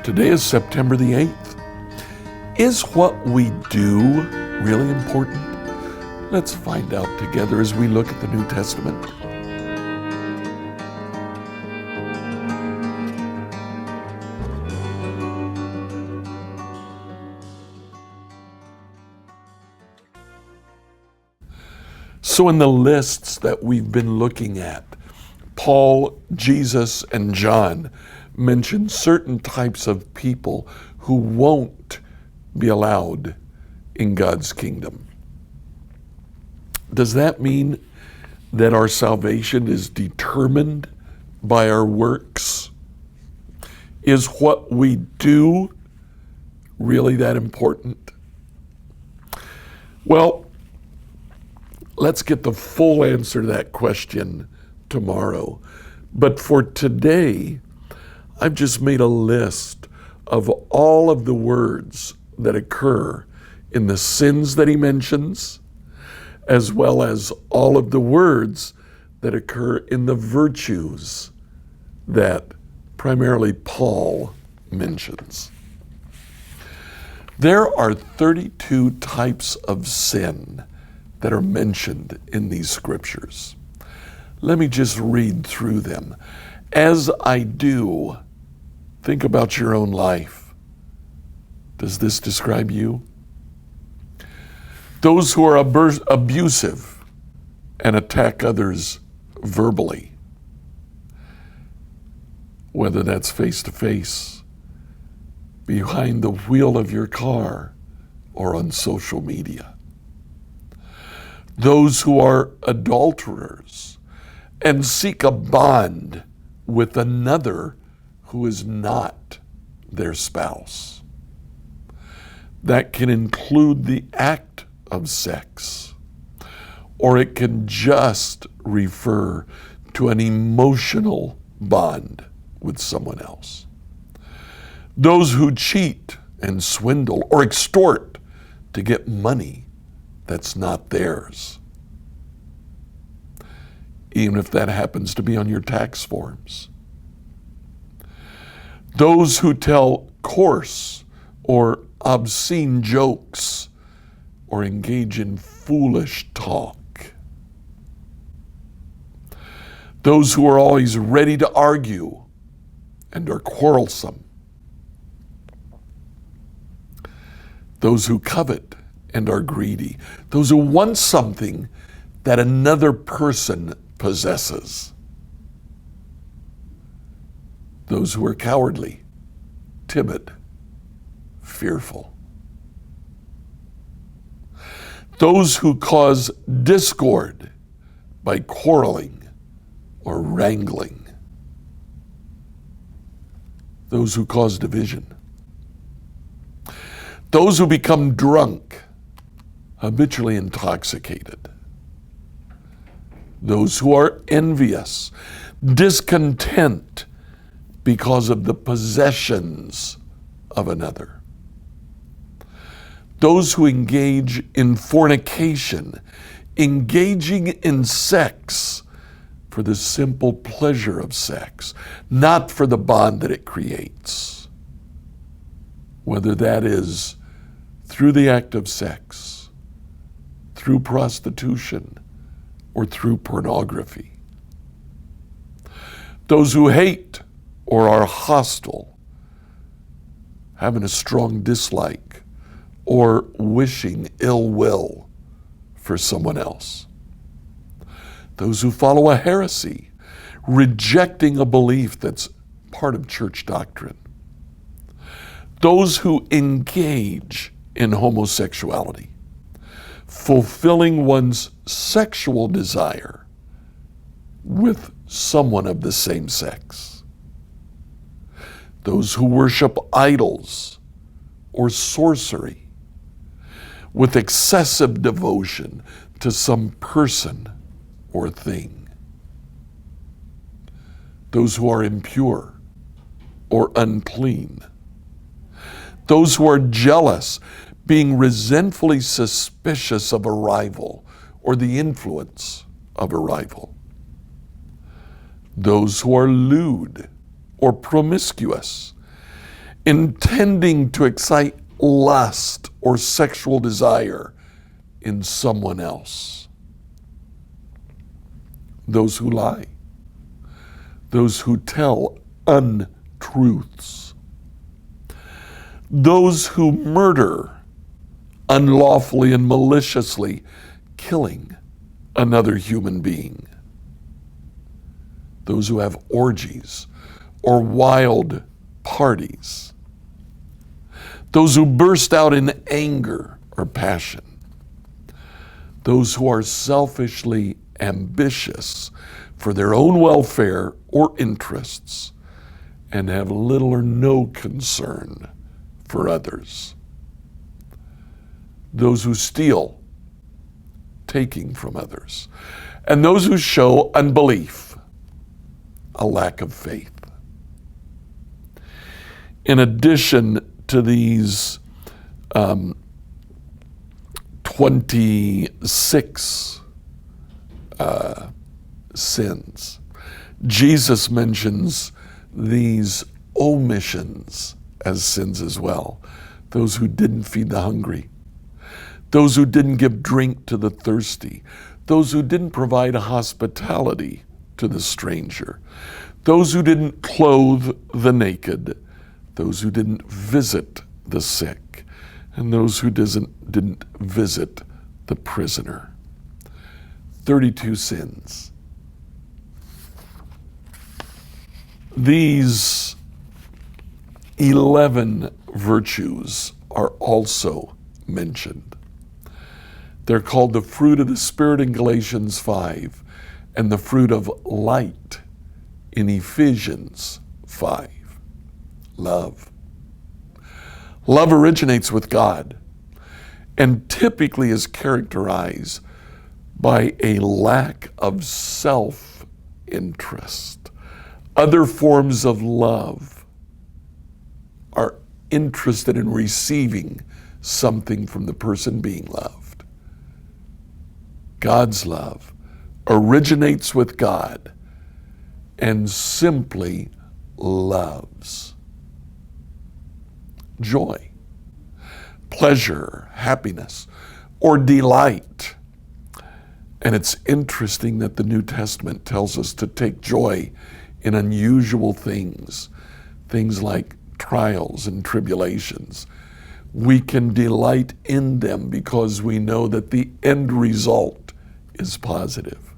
Today is September the 8th. Is what we do really important? Let's find out together as we look at the New Testament. So in the lists that we've been looking at, Paul, Jesus, and John mention certain types of people who won't be allowed in God's kingdom. Does that mean that our salvation is determined by our works? Is what we do really that important? Well, let's get the full answer to that question tomorrow. But for today, I've just made a list of all of the words that occur in the sins that he mentions, as well as all of the words that occur in the virtues that primarily Paul mentions. There are 32 types of sin that are mentioned in these scriptures. Let me just read through them. As I do, think about your own life. Does this describe you? Those who are abusive and attack others verbally, whether that's face to face, behind the wheel of your car, or on social media. Those who are adulterers and seek a bond with another who is not their spouse. That can include the act of sex, or it can just refer to an emotional bond with someone else. Those who cheat and swindle or extort to get money that's not theirs, even if that happens to be on your tax forms. Those who tell coarse or obscene jokes or engage in foolish talk. Those who are always ready to argue and are quarrelsome. Those who covet and are greedy. Those who want something that another person possesses. Those who are cowardly, timid, fearful. Those who cause discord by quarreling or wrangling. Those who cause division. Those who become drunk, habitually intoxicated. Those who are envious, discontent because of the possessions of another. Those who engage in fornication, engaging in sex for the simple pleasure of sex, not for the bond that it creates. Whether that is through the act of sex, through prostitution, or through pornography. Those who hate or are hostile, having a strong dislike or wishing ill will for someone else. Those who follow a heresy, rejecting a belief that's part of church doctrine. Those who engage in homosexuality, fulfilling one's sexual desire with someone of the same sex. Those who worship idols or sorcery with excessive devotion to some person or thing. Those who are impure or unclean. Those who are jealous, being resentfully suspicious of a rival or the influence of a rival. Those who are lewd or promiscuous, intending to excite lust or sexual desire in someone else. Those who lie, those who tell untruths, those who murder unlawfully and maliciously, killing another human being, those who have orgies or wild parties, those who burst out in anger or passion, those who are selfishly ambitious for their own welfare or interests and have little or no concern for others, those who steal, taking from others, and those who show unbelief, a lack of faith. In addition to these 26 sins, Jesus mentions these omissions as sins as well. Those who didn't feed the hungry, those who didn't give drink to the thirsty, those who didn't provide hospitality to the stranger, those who didn't clothe the naked, those who didn't visit the sick, and those who didn't visit the prisoner. 32 sins. These 11 virtues are also mentioned. They're called the fruit of the Spirit in Galatians 5 and the fruit of light in Ephesians 5. Love. Love originates with God and typically is characterized by a lack of self-interest. Other forms of love are interested in receiving something from the person being loved. God's love originates with God and simply loves. Joy, pleasure, happiness, or delight. And it's interesting that the New Testament tells us to take joy in unusual things, things like trials and tribulations. We can delight in them because we know that the end result is positive.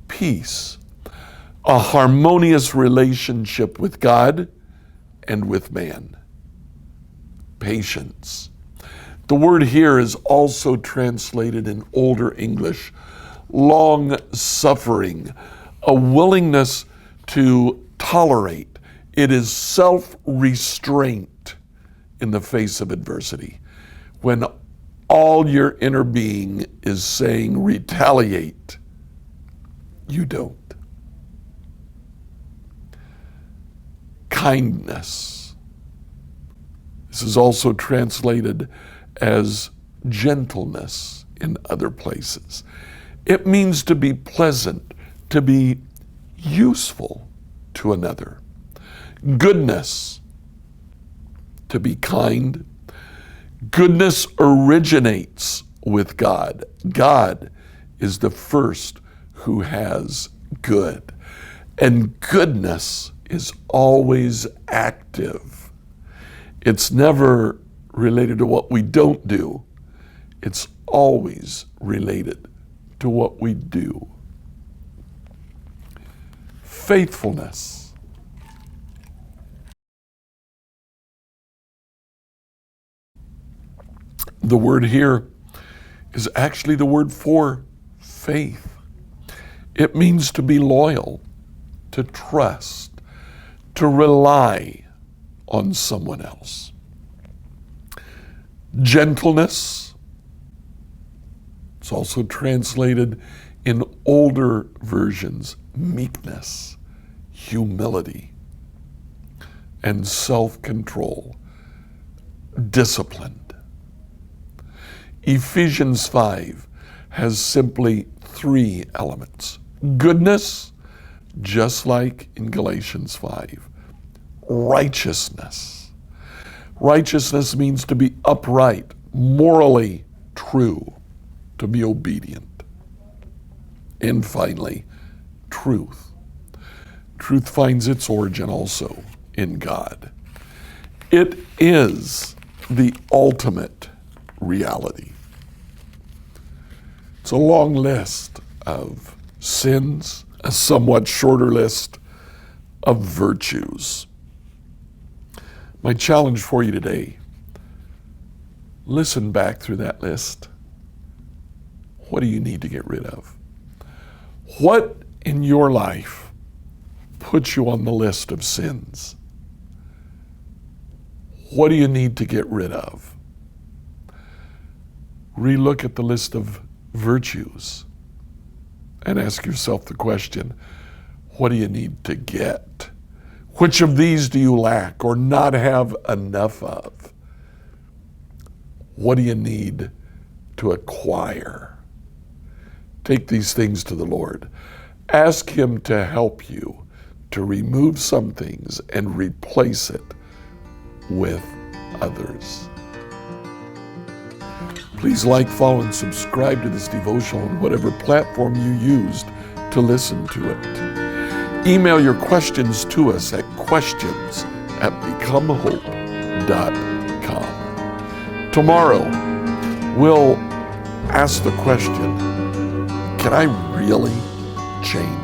Peace, a harmonious relationship with God and with man. Patience. The word here is also translated in Older English, long-suffering, a willingness to tolerate. It is self-restraint in the face of adversity. When all your inner being is saying, retaliate, you don't. Kindness. This is also translated as gentleness in other places. It means to be pleasant, to be useful to another. Goodness, to be kind. Goodness originates with God. God is the first who has good. And goodness is always active. It's never related to what we don't do. It's always related to what we do. Faithfulness. The word here is actually the word for faith. It means to be loyal, to trust, to rely on someone else. Gentleness. It's also translated in older versions, meekness, humility, and self-control, disciplined. Ephesians 5 has simply three elements. Goodness, just like in Galatians 5. Righteousness. Righteousness means to be upright, morally true, to be obedient. And finally, truth. Truth finds its origin also in God. It is the ultimate reality. It's a long list of sins, a somewhat shorter list of virtues. My challenge for you today, listen back through that list. What do you need to get rid of? What in your life puts you on the list of sins? What do you need to get rid of? Relook at the list of virtues and ask yourself the question, what do you need to get? Which of these do you lack or not have enough of? What do you need to acquire? Take these things to the Lord. Ask Him to help you to remove some things and replace it with others. Please like, follow, and subscribe to this devotional on whatever platform you used to listen to it. Email your questions to us at questions@becomehope.com. Tomorrow, we'll ask the question, can I really change?